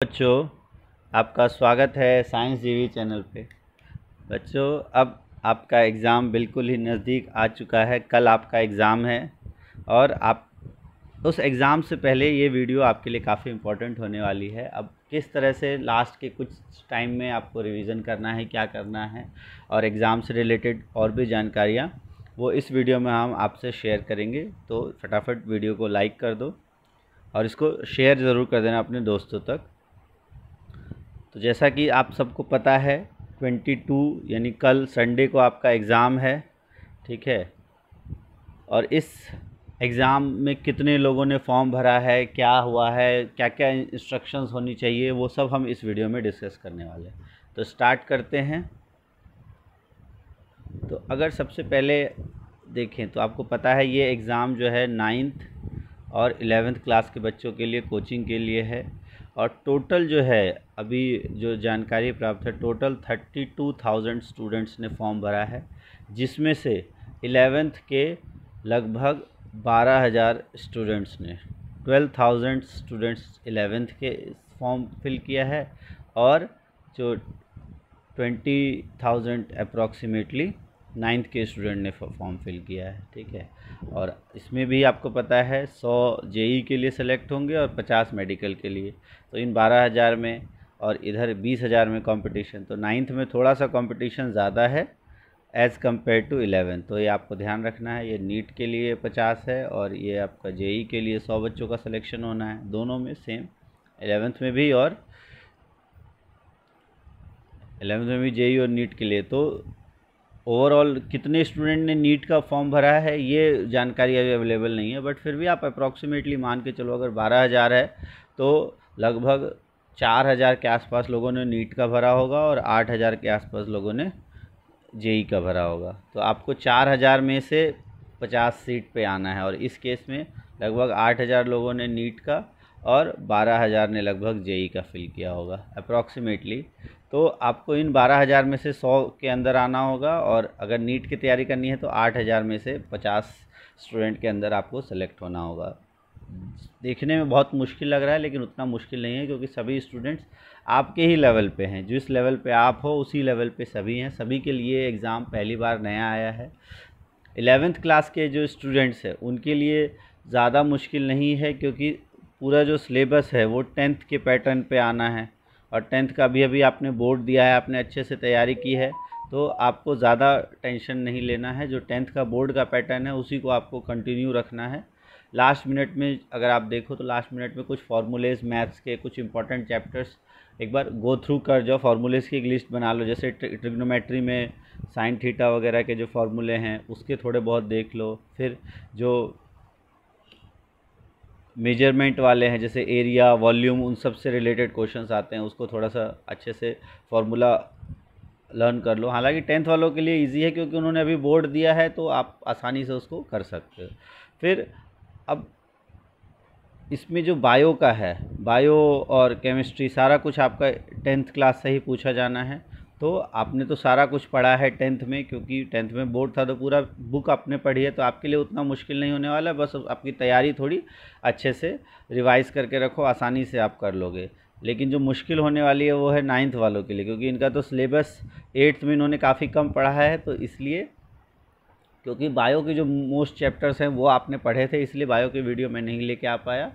बच्चों, आपका स्वागत है साइंस जीवी चैनल पे। बच्चों, अब आपका एग्ज़ाम बिल्कुल ही नज़दीक आ चुका है। कल आपका एग्ज़ाम है और आप उस एग्ज़ाम से पहले ये वीडियो आपके लिए काफ़ी इम्पोर्टेंट होने वाली है। अब किस तरह से लास्ट के कुछ टाइम में आपको रिवीजन करना है, क्या करना है और एग्ज़ाम से रिलेटेड और भी जानकारियाँ वो इस वीडियो में हम आपसे शेयर करेंगे। तो फटाफट वीडियो को लाइक कर दो और इसको शेयर ज़रूर कर देना अपने दोस्तों तक। तो जैसा कि आप सबको पता है 22 यानी कल संडे को आपका एग्ज़ाम है, ठीक है। और इस एग्ज़ाम में कितने लोगों ने फॉर्म भरा है, क्या हुआ है, क्या क्या इंस्ट्रक्शंस होनी चाहिए, वो सब हम इस वीडियो में डिस्कस करने वाले हैं। तो स्टार्ट करते हैं। तो अगर सबसे पहले देखें तो आपको पता है ये एग्ज़ाम जो है 9th और 11th क्लास के बच्चों के लिए कोचिंग के लिए है। और टोटल जो है अभी जो जानकारी प्राप्त है, टोटल 32,000 स्टूडेंट्स ने फॉर्म भरा है, जिसमें से 11th के लगभग 12,000 स्टूडेंट्स ने 12,000 स्टूडेंट्स 11th के फॉर्म फिल किया है और जो 20,000 अप्रॉक्सीमेटली 9th के स्टूडेंट ने फॉर्म फिल किया है, ठीक है। और इसमें भी आपको पता है 100 जेई के लिए सेलेक्ट होंगे और 50 मेडिकल के लिए। तो इन 12,000 में और इधर 20,000 में कंपटीशन, तो 9th में थोड़ा सा कंपटीशन ज़्यादा है एज़ कम्पेयर टू 11th। तो ये आपको ध्यान रखना है। ये नीट के लिए 50 है और ये आपका जेई के लिए 100 बच्चों का सिलेक्शन होना है, दोनों में सेम, 11th में भी और 11th में भी जेई और नीट के लिए। तो ओवरऑल कितने स्टूडेंट ने नीट का फॉर्म भरा है ये जानकारी अभी अवेलेबल नहीं है, बट फिर भी आप अप्रॉक्सीमेटली मान के चलो, अगर 12,000 है तो लगभग 4,000 के आसपास लोगों ने नीट का भरा होगा और 8,000 के आसपास लोगों ने जेई का भरा होगा। तो आपको 4,000 में से 50 सीट पे आना है और इस केस में लगभग 8,000 लोगों ने नीट का और 12,000 ने लगभग जेई का फिल किया होगा अप्रॉक्सीमेटली। तो आपको इन 12,000 में से 100 के अंदर आना होगा और अगर नीट की तैयारी करनी है तो 8,000 में से 50 स्टूडेंट के अंदर आपको सेलेक्ट होना होगा। देखने में बहुत मुश्किल लग रहा है, लेकिन उतना मुश्किल नहीं है, क्योंकि सभी स्टूडेंट्स आपके ही लेवल पे हैं। जिस लेवल पे आप हो उसी लेवल पे सभी हैं। सभी के लिए एग्ज़ाम पहली बार नया आया है। 11th क्लास के जो स्टूडेंट्स हैं उनके लिए ज़्यादा मुश्किल नहीं है, क्योंकि पूरा जो सिलेबस है वो 10th के पैटर्न पे आना है और 10th का अभी आपने बोर्ड दिया है, आपने अच्छे से तैयारी की है, तो आपको ज़्यादा टेंशन नहीं लेना है। जो 10th का बोर्ड का पैटर्न है उसी को आपको कंटिन्यू रखना है। लास्ट मिनट में अगर आप देखो तो लास्ट मिनट में कुछ फार्मूलेज, मैथ्स के कुछ इंपॉर्टेंट चैप्टर्स एक बार गो थ्रू कर जाओ। फार्मूलेज की एक लिस्ट बना लो, जैसे ट्रिग्नोमेट्री में साइन थीटा वगैरह के जो फार्मूले हैं उसके थोड़े बहुत देख लो। फिर जो मेजरमेंट वाले हैं जैसे एरिया, वॉल्यूम, उन सब से रिलेटेड क्वेश्चंस आते हैं, उसको थोड़ा सा अच्छे से फार्मूला लर्न कर लो। हालांकि 10th वालों के लिए इजी है, क्योंकि उन्होंने अभी बोर्ड दिया है तो आप आसानी से उसको कर सकते हो। फिर अब इसमें जो बायो का है, बायो और केमिस्ट्री सारा कुछ आपका 10th क्लास से ही पूछा जाना है। तो आपने तो सारा कुछ पढ़ा है 10th में, क्योंकि 10th में बोर्ड था तो पूरा बुक आपने पढ़ी है, तो आपके लिए उतना मुश्किल नहीं होने वाला। बस आपकी तैयारी थोड़ी अच्छे से रिवाइज करके रखो, आसानी से आप कर लोगे। लेकिन जो मुश्किल होने वाली है वो है 9th वालों के लिए, क्योंकि इनका तो सिलेबस 8th में इन्होंने काफ़ी कम पढ़ा है। तो इसलिए, क्योंकि बायो के जो मोस्ट चैप्टर्स हैं वो आपने पढ़े थे, इसलिए बायो की वीडियो मैं नहीं लेके आ पाया।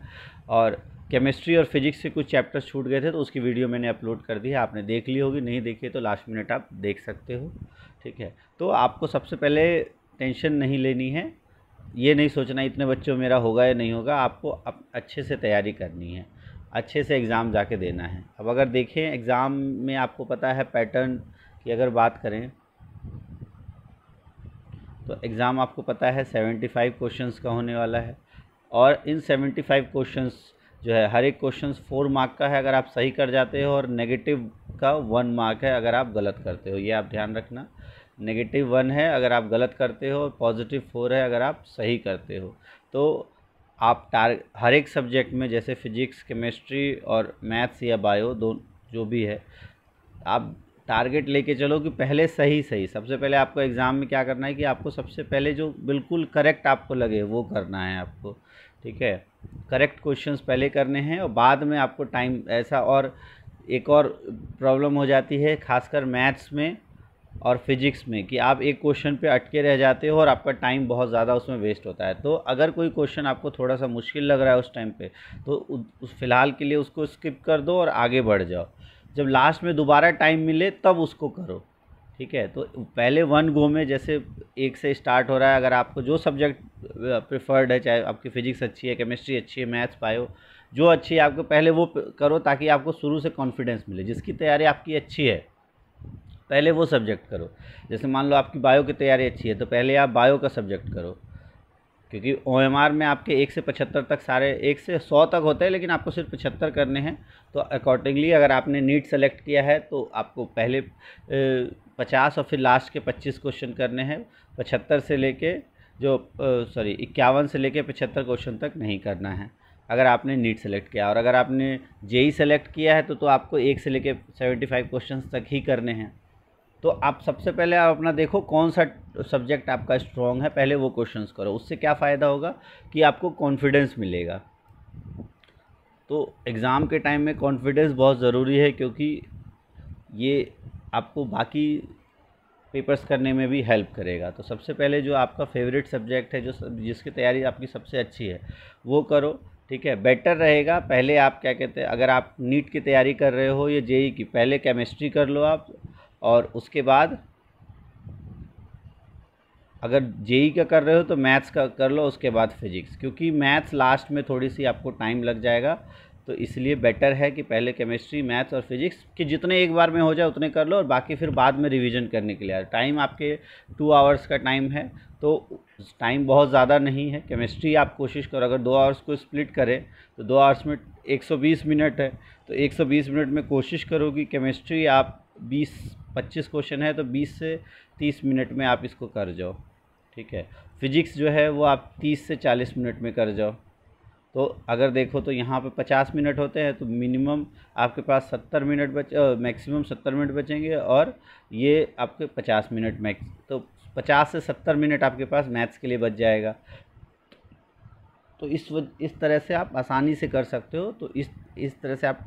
और केमिस्ट्री और फिजिक्स से कुछ चैप्टर्स छूट गए थे, तो उसकी वीडियो मैंने अपलोड कर दी है, आपने देख ली होगी। नहीं देखी तो लास्ट मिनट आप देख सकते हो, ठीक है। तो आपको सबसे पहले टेंशन नहीं लेनी है, ये नहीं सोचना इतने बच्चों मेरा होगा या नहीं होगा। आपको अच्छे से तैयारी करनी है, अच्छे से एग्ज़ाम जाके देना है। अब अगर देखें एग्ज़ाम में, आपको पता है पैटर्न की अगर बात करें तो एग्ज़ाम आपको पता है 75 क्वेश्चंस का होने वाला है। और इन 75 क्वेश्चंस जो है, हर एक क्वेश्चन 4 मार्क का है अगर आप सही कर जाते हो, और नेगेटिव का 1 मार्क है अगर आप गलत करते हो। ये आप ध्यान रखना, नेगेटिव 1 है अगर आप गलत करते हो, पॉजिटिव 4 है अगर आप सही करते हो। तो आप हर एक सब्जेक्ट में, जैसे फिजिक्स, केमिस्ट्री और मैथ्स या बायो, दो जो भी है, आप टारगेट लेके चलो कि पहले सही सबसे पहले आपको एग्ज़ाम में क्या करना है कि आपको सबसे पहले जो बिल्कुल करेक्ट आपको लगे वो करना है आपको, ठीक है। करेक्ट क्वेश्चंस पहले करने हैं और बाद में आपको टाइम ऐसा। और एक और प्रॉब्लम हो जाती है खासकर मैथ्स में और फिजिक्स में कि आप एक क्वेश्चन पे अटके रह जाते हो और आपका टाइम बहुत ज़्यादा उसमें वेस्ट होता है। तो अगर कोई क्वेश्चन आपको थोड़ा सा मुश्किल लग रहा है उस टाइम पे, तो उस फ़िलहाल के लिए उसको स्किप कर दो और आगे बढ़ जाओ। जब लास्ट में दोबारा टाइम मिले तब उसको करो, ठीक है। तो पहले वन गो में, जैसे एक से स्टार्ट हो रहा है, अगर आपको जो सब्जेक्ट प्रेफर्ड है, चाहे आपकी फ़िजिक्स अच्छी है, केमिस्ट्री अच्छी है, मैथ्स, बायो, जो अच्छी है आपको पहले वो करो, ताकि आपको शुरू से कॉन्फिडेंस मिले। जिसकी तैयारी आपकी अच्छी है पहले वो सब्जेक्ट करो। जैसे मान लो आपकी बायो की तैयारी अच्छी है तो पहले आप बायो का सब्जेक्ट करो, क्योंकि OMR में आपके 1 से 75 तक सारे, 1 से 100 तक होते हैं, लेकिन आपको सिर्फ 75 करने हैं। तो अकॉर्डिंगली अगर आपने नीट सेलेक्ट किया है तो आपको पहले 50 और फिर लास्ट के 25 क्वेश्चन करने हैं। 75 से लेके 51 से लेके 75 क्वेश्चन तक नहीं करना है अगर आपने नीट सेलेक्ट किया। और अगर आपने जेई सेलेक्ट किया है तो आपको 1 से लेके 75 क्वेश्चन तक ही करने हैं। तो आप सबसे पहले आप अपना देखो कौन सा सब्जेक्ट आपका स्ट्रॉन्ग है, पहले वो क्वेश्चंस करो। उससे क्या फ़ायदा होगा कि आपको कॉन्फिडेंस मिलेगा। तो एग्ज़ाम के टाइम में कॉन्फिडेंस बहुत ज़रूरी है, क्योंकि ये आपको बाकी पेपर्स करने में भी हेल्प करेगा। तो सबसे पहले जो आपका फेवरेट सब्जेक्ट है, जिसकी तैयारी आपकी सबसे अच्छी है, वो करो, ठीक है। बेटर रहेगा पहले आप क्या कहते हैं, अगर आप नीट की तैयारी कर रहे हो या जेई की, पहले केमिस्ट्री कर लो आप, और उसके बाद अगर जेई का कर रहे हो तो मैथ्स का कर लो, उसके बाद फिजिक्स, क्योंकि मैथ्स लास्ट में थोड़ी सी आपको टाइम लग जाएगा। तो इसलिए बेटर है कि पहले केमिस्ट्री, मैथ्स और फिजिक्स के जितने एक बार में हो जाए उतने कर लो, और बाकी फिर बाद में रिवीजन करने के लिए। टाइम आपके 2 आवर्स का टाइम है, तो टाइम बहुत ज़्यादा नहीं है। केमिस्ट्री आप कोशिश करो, अगर 2 आवर्स को स्प्लिट करें तो 2 आवर्स में 120 मिनट है, तो 120 मिनट में कोशिश करो कि केमिस्ट्री आप 20-25 क्वेश्चन है तो 20 से 30 मिनट में आप इसको कर जाओ, ठीक है। फिजिक्स जो है वो आप 30 से 40 मिनट में कर जाओ। तो अगर देखो तो यहाँ पे 50 मिनट होते हैं, तो मिनिमम आपके पास 70 मिनट मैक्सिमम 70 मिनट बचेंगे, और ये आपके 50 मिनट मैक्स, तो 50 से 70 मिनट आपके पास मैथ्स के लिए बच जाएगा। तो इस तरह से आप आसानी से कर सकते हो। तो इस तरह से आप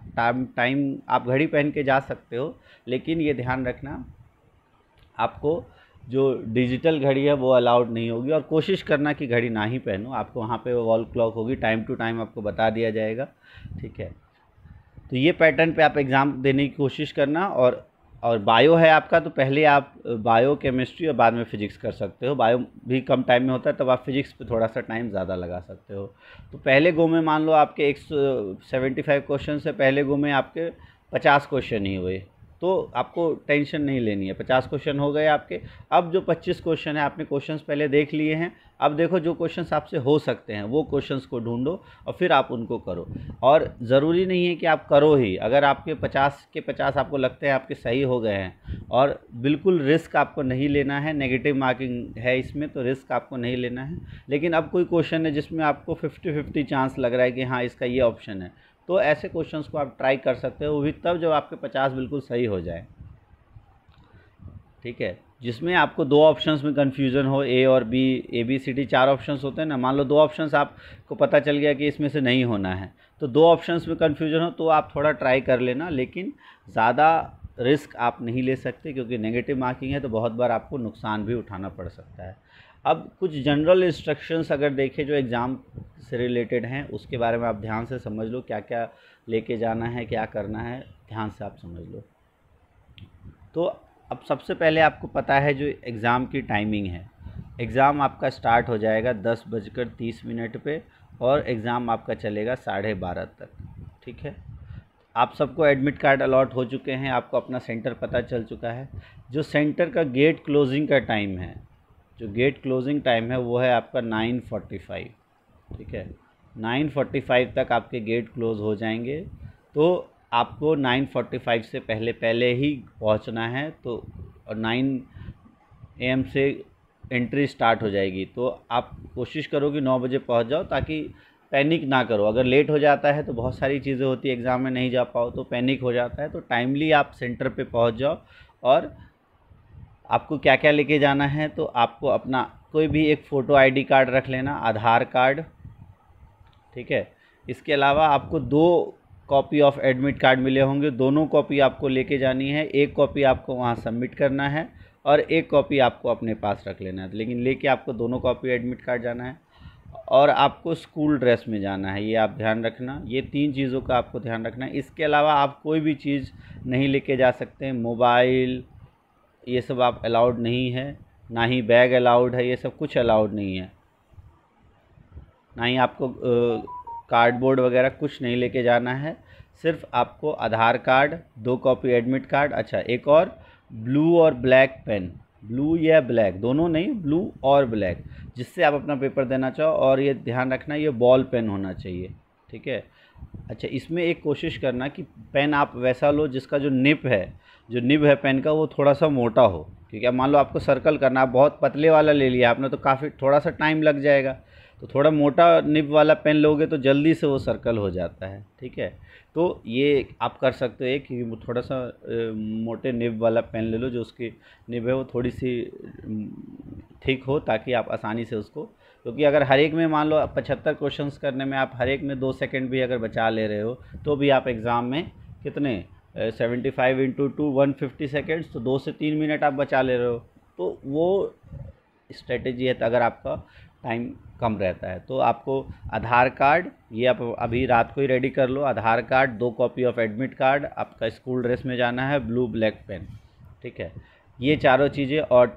टाइम आप घड़ी पहन के जा सकते हो, लेकिन ये ध्यान रखना आपको जो डिजिटल घड़ी है वो अलाउड नहीं होगी, और कोशिश करना कि घड़ी ना ही पहनो। आपको वहाँ पे वॉल क्लॉक होगी, टाइम टू टाइम आपको बता दिया जाएगा, ठीक है। तो ये पैटर्न पे आप एग्ज़ाम देने की कोशिश करना। और बायो है आपका, तो पहले आप बायो, केमिस्ट्री और बाद में फिजिक्स कर सकते हो। बायो भी कम टाइम में होता है, तब आप फिजिक्स पे थोड़ा सा टाइम ज़्यादा लगा सकते हो। तो पहले गो में मान लो आपके 175 क्वेश्चन से पहले गो में आपके 50 क्वेश्चन ही हुए, तो आपको टेंशन नहीं लेनी है। 50 क्वेश्चन हो गए आपके। अब जो 25 क्वेश्चन है, आपने क्वेश्चंस पहले देख लिए हैं, अब देखो जो क्वेश्चंस आपसे हो सकते हैं वो क्वेश्चंस को ढूंढो और फिर आप उनको करो। और ज़रूरी नहीं है कि आप करो ही। अगर आपके 50 के 50 आपको लगते हैं आपके सही हो गए हैं, और बिल्कुल रिस्क आपको नहीं लेना है, नेगेटिव मार्किंग है इसमें, तो रिस्क आपको नहीं लेना है। लेकिन अब कोई क्वेश्चन है जिसमें आपको 50-50 चांस लग रहा है कि हाँ इसका ये ऑप्शन है, तो ऐसे क्वेश्चंस को आप ट्राई कर सकते हो, वो भी तब जब आपके 50 बिल्कुल सही हो जाए, ठीक है। जिसमें आपको 2 ऑप्शंस में कन्फ्यूज़न हो, ए और बी, ABCD 4 ऑप्शंस होते हैं ना। मान लो 2 ऑप्शंस आपको पता चल गया कि इसमें से नहीं होना है, तो 2 ऑप्शंस में कन्फ्यूज़न हो तो आप थोड़ा ट्राई कर लेना, लेकिन ज़्यादा रिस्क आप नहीं ले सकते, क्योंकि नेगेटिव मार्किंग है तो बहुत बार आपको नुकसान भी उठाना पड़ सकता है। अब कुछ जनरल इंस्ट्रक्शंस अगर देखें जो एग्ज़ाम से रिलेटेड हैं, उसके बारे में आप ध्यान से समझ लो, क्या क्या लेके जाना है, क्या करना है, ध्यान से आप समझ लो। तो अब सबसे पहले आपको पता है जो एग्ज़ाम की टाइमिंग है। एग्ज़ाम आपका स्टार्ट हो जाएगा 10:30 पे, और एग्ज़ाम आपका चलेगा 12:30 तक, ठीक है। आप सबको एडमिट कार्ड अलॉट हो चुके हैं, आपको अपना सेंटर पता चल चुका है। जो सेंटर का गेट क्लोजिंग का टाइम है, जो गेट क्लोजिंग टाइम है वो है आपका 9:45, ठीक है। 9:45 तक आपके गेट क्लोज़ हो जाएंगे, तो आपको 9:45 से पहले ही पहुंचना है। तो और 9 AM से एंट्री स्टार्ट हो जाएगी, तो आप कोशिश करो कि 9 बजे पहुंच जाओ, ताकि पैनिक ना करो। अगर लेट हो जाता है तो बहुत सारी चीज़ें होती है, एग्ज़ाम में नहीं जा पाओ तो पैनिक हो जाता है। तो टाइमली आप सेंटर पे पहुंच जाओ। और आपको क्या क्या लेके जाना है, तो आपको अपना कोई भी एक फ़ोटो ID कार्ड रख लेना, आधार कार्ड, ठीक है, इसके अलावा आपको 2 कॉपी ऑफ एडमिट कार्ड मिले होंगे, दोनों कॉपी आपको लेके जानी है। एक कॉपी आपको वहाँ सबमिट करना है और एक कॉपी आपको अपने पास रख लेना है, लेकिन लेके आपको दोनों कॉपी एडमिट कार्ड जाना है। और आपको स्कूल ड्रेस में जाना है, ये आप ध्यान रखना। ये 3 चीज़ों का आपको ध्यान रखना है। इसके अलावा आप कोई भी चीज़ नहीं लेके जा सकते। मोबाइल ये सब आप अलाउड नहीं है, ना ही बैग अलाउड है, ये सब कुछ अलाउड नहीं है। ना ही आपको कार्डबोर्ड वगैरह कुछ नहीं लेके जाना है। सिर्फ आपको आधार कार्ड, 2 कॉपी एडमिट कार्ड, अच्छा एक और ब्लू और ब्लैक पेन, ब्लू या ब्लैक दोनों नहीं, ब्लू और ब्लैक, जिससे आप अपना पेपर देना चाहो। और ये ध्यान रखना ये बॉल पेन होना चाहिए, ठीक है। अच्छा, इसमें एक कोशिश करना कि पेन आप वैसा लो जिसका जो निब है पेन का वो थोड़ा सा मोटा हो, क्योंकि अब मान लो आपको सर्कल करना, आप बहुत पतले वाला ले लिया आपने तो काफ़ी थोड़ा सा टाइम लग जाएगा। तो थोड़ा मोटा निब वाला पेन लोगे तो जल्दी से वो सर्कल हो जाता है, ठीक है। तो ये आप कर सकते हो कि थोड़ा सा मोटे निब वाला पेन ले लो, जो उसकी निब है वो थोड़ी सी थिक हो, ताकि आप आसानी से उसको, क्योंकि अगर हर एक में मान लो 75 क्वेश्चंस करने में आप हर एक में 2 सेकंड भी अगर बचा ले रहे हो तो भी आप एग्ज़ाम में कितने 75 इंटू 2 150 सेकेंड्स, तो 2 से 3 मिनट आप बचा ले रहे हो। तो वो स्ट्रेटेजी है, तो अगर आपका टाइम कम रहता है तो आपको आधार कार्ड, ये आप अभी रात को ही रेडी कर लो। Aadhaar card, 2 copy of admit card, आपका स्कूल ड्रेस में जाना है, ब्लू ब्लैक पेन, ठीक है। ये चारों चीज़ें, और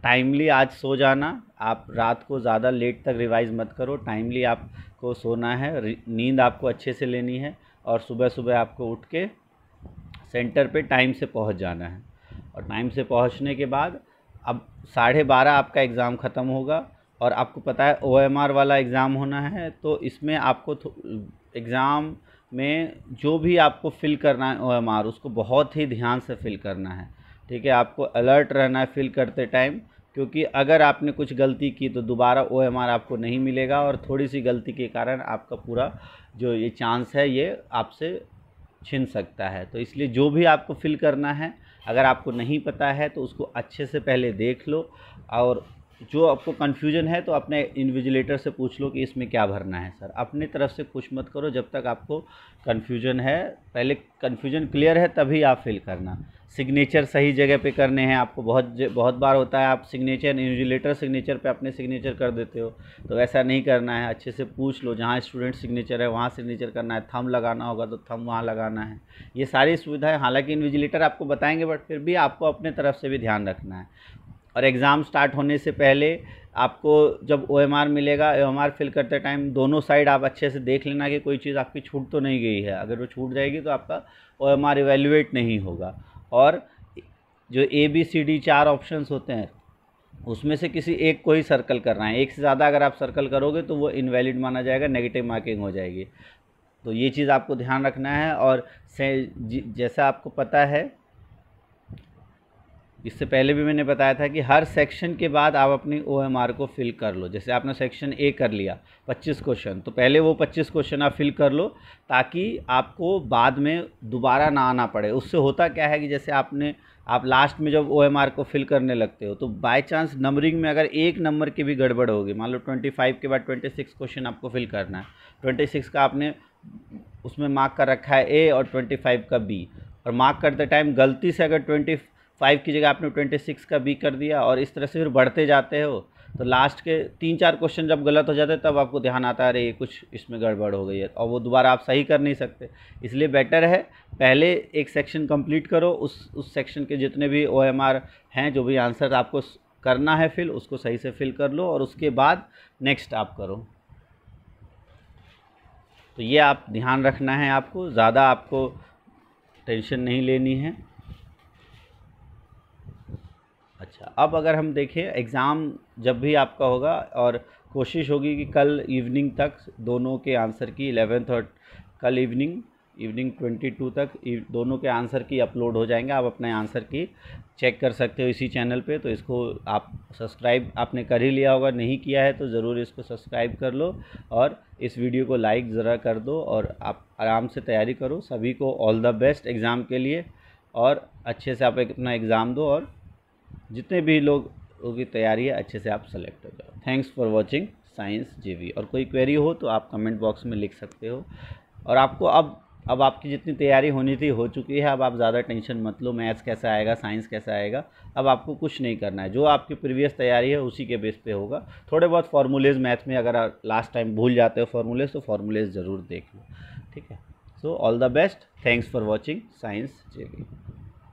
टाइमली आज सो जाना। आप रात को ज़्यादा लेट तक रिवाइज़ मत करो, टाइमली आपको सोना है, नींद आपको अच्छे से लेनी है, और सुबह सुबह आपको उठ के सेंटर पे टाइम से पहुंच जाना है। और टाइम से पहुंचने के बाद अब 12:30 आपका एग्ज़ाम ख़त्म होगा, और आपको पता है OMR वाला एग्ज़ाम होना है, तो इसमें आपको एग्ज़ाम में जो भी आपको फ़िल करना है OMR, उसको बहुत ही ध्यान से फ़िल करना है, ठीक है। आपको अलर्ट रहना है फ़िल करते टाइम, क्योंकि अगर आपने कुछ गलती की तो दोबारा OMR आपको नहीं मिलेगा, और थोड़ी सी गलती के कारण आपका पूरा जो ये चांस है ये आपसे छिन सकता है। तो इसलिए जो भी आपको फ़िल करना है, अगर आपको नहीं पता है तो उसको अच्छे से पहले देख लो, और जो आपको कन्फ्यूजन है तो अपने इन्विजिलेटर से पूछ लो कि इसमें क्या भरना है सर। अपनी तरफ से कुछ मत करो जब तक आपको कन्फ्यूजन है, पहले कन्फ्यूजन क्लियर है तभी आप फिल करना। सिग्नेचर सही जगह पे करने हैं आपको। बहुत बार होता है आप सिग्नेचर, इन्विजिलेटर सिग्नेचर पे अपने सिग्नेचर कर देते हो, तो ऐसा नहीं करना है। अच्छे से पूछ लो, जहाँ स्टूडेंट सिग्नेचर है वहाँ सिग्नेचर करना है, थंब लगाना होगा तो थंब वहाँ लगाना है। ये सारी सुविधाएँ हालांकि इन्विजिलेटर आपको बताएंगे, बट फिर भी आपको अपने तरफ से भी ध्यान रखना है। और एग्ज़ाम स्टार्ट होने से पहले आपको जब OMR मिलेगा, OMR फिल करते टाइम दोनों साइड आप अच्छे से देख लेना कि कोई चीज़ आपकी छूट तो नहीं गई है। अगर वो छूट जाएगी तो आपका OMR इवैल्यूएट नहीं होगा। और जो ABCD 4 ऑप्शंस होते हैं उसमें से किसी एक को ही सर्कल करना है। एक से ज़्यादा अगर आप सर्कल करोगे तो वो इनवैलिड माना जाएगा, नेगेटिव मार्किंग हो जाएगी। तो ये चीज़ आपको ध्यान रखना है। और जैसा आपको पता है, इससे पहले भी मैंने बताया था कि हर सेक्शन के बाद आप अपनी OMR को फिल कर लो। जैसे आपने सेक्शन A कर लिया 25 क्वेश्चन, तो पहले वो 25 क्वेश्चन आप फिल कर लो, ताकि आपको बाद में दोबारा ना आना पड़े। उससे होता क्या है कि जैसे आप लास्ट में जब OMR को फिल करने लगते हो तो बाय चांस नंबरिंग में अगर एक नंबर की भी गड़बड़ होगी, मान लो 25 के बाद 26 क्वेश्चन आपको फिल करना है, 26 का आपने उसमें मार्क कर रखा है A और 25 का B, और मार्क करते टाइम गलती से अगर 25 की जगह आपने 26 का B कर दिया, और इस तरह से फिर बढ़ते जाते हो, तो लास्ट के 3-4 क्वेश्चन जब गलत हो जाते हैं तब आपको ध्यान आता है अरे ये कुछ इसमें गड़बड़ हो गई है, और वो दोबारा आप सही कर नहीं सकते। इसलिए बेटर है पहले एक सेक्शन कंप्लीट करो, उस सेक्शन के जितने भी OMR हैं, जो भी आंसर आपको करना है फिल, उसको सही से फिल कर लो, और उसके बाद नेक्स्ट आप करो। तो ये आप ध्यान रखना है, आपको ज़्यादा आपको टेंशन नहीं लेनी है। अच्छा, अब अगर हम देखें एग्ज़ाम जब भी आपका होगा, और कोशिश होगी कि कल इवनिंग तक दोनों के आंसर की 11th और कल इवनिंग 22 तक दोनों के आंसर की अपलोड हो जाएंगे। आप अपने आंसर की चेक कर सकते हो इसी चैनल पे। तो इसको आप सब्सक्राइब आपने कर ही लिया होगा, नहीं किया है तो ज़रूर इसको सब्सक्राइब कर लो, और इस वीडियो को लाइक ज़रा कर दो, और आप आराम से तैयारी करो। सभी को ऑल द बेस्ट एग्ज़ाम के लिए, और अच्छे से आप अपना एग्ज़ाम दो, और जितने भी लोगों की तैयारी है अच्छे से आप सेलेक्ट हो जाओ। Thanks for watching. साइंस जेवी। और कोई क्वेरी हो तो आप कमेंट बॉक्स में लिख सकते हो। और आपको अब आपकी जितनी तैयारी होनी थी हो चुकी है। अब आप ज़्यादा टेंशन मत लो, मैथ्स कैसा आएगा, साइंस कैसा आएगा। अब आपको कुछ नहीं करना है, जो आपकी प्रीवियस तैयारी है उसी के बेस पे होगा। थोड़े बहुत फार्मूलेज मैथ में अगर आप लास्ट टाइम भूल जाते हो फार्मूलेज, तो फार्मूलेज ज़रूर देख लो, ठीक है। So all the best, thanks for watching science जेवी।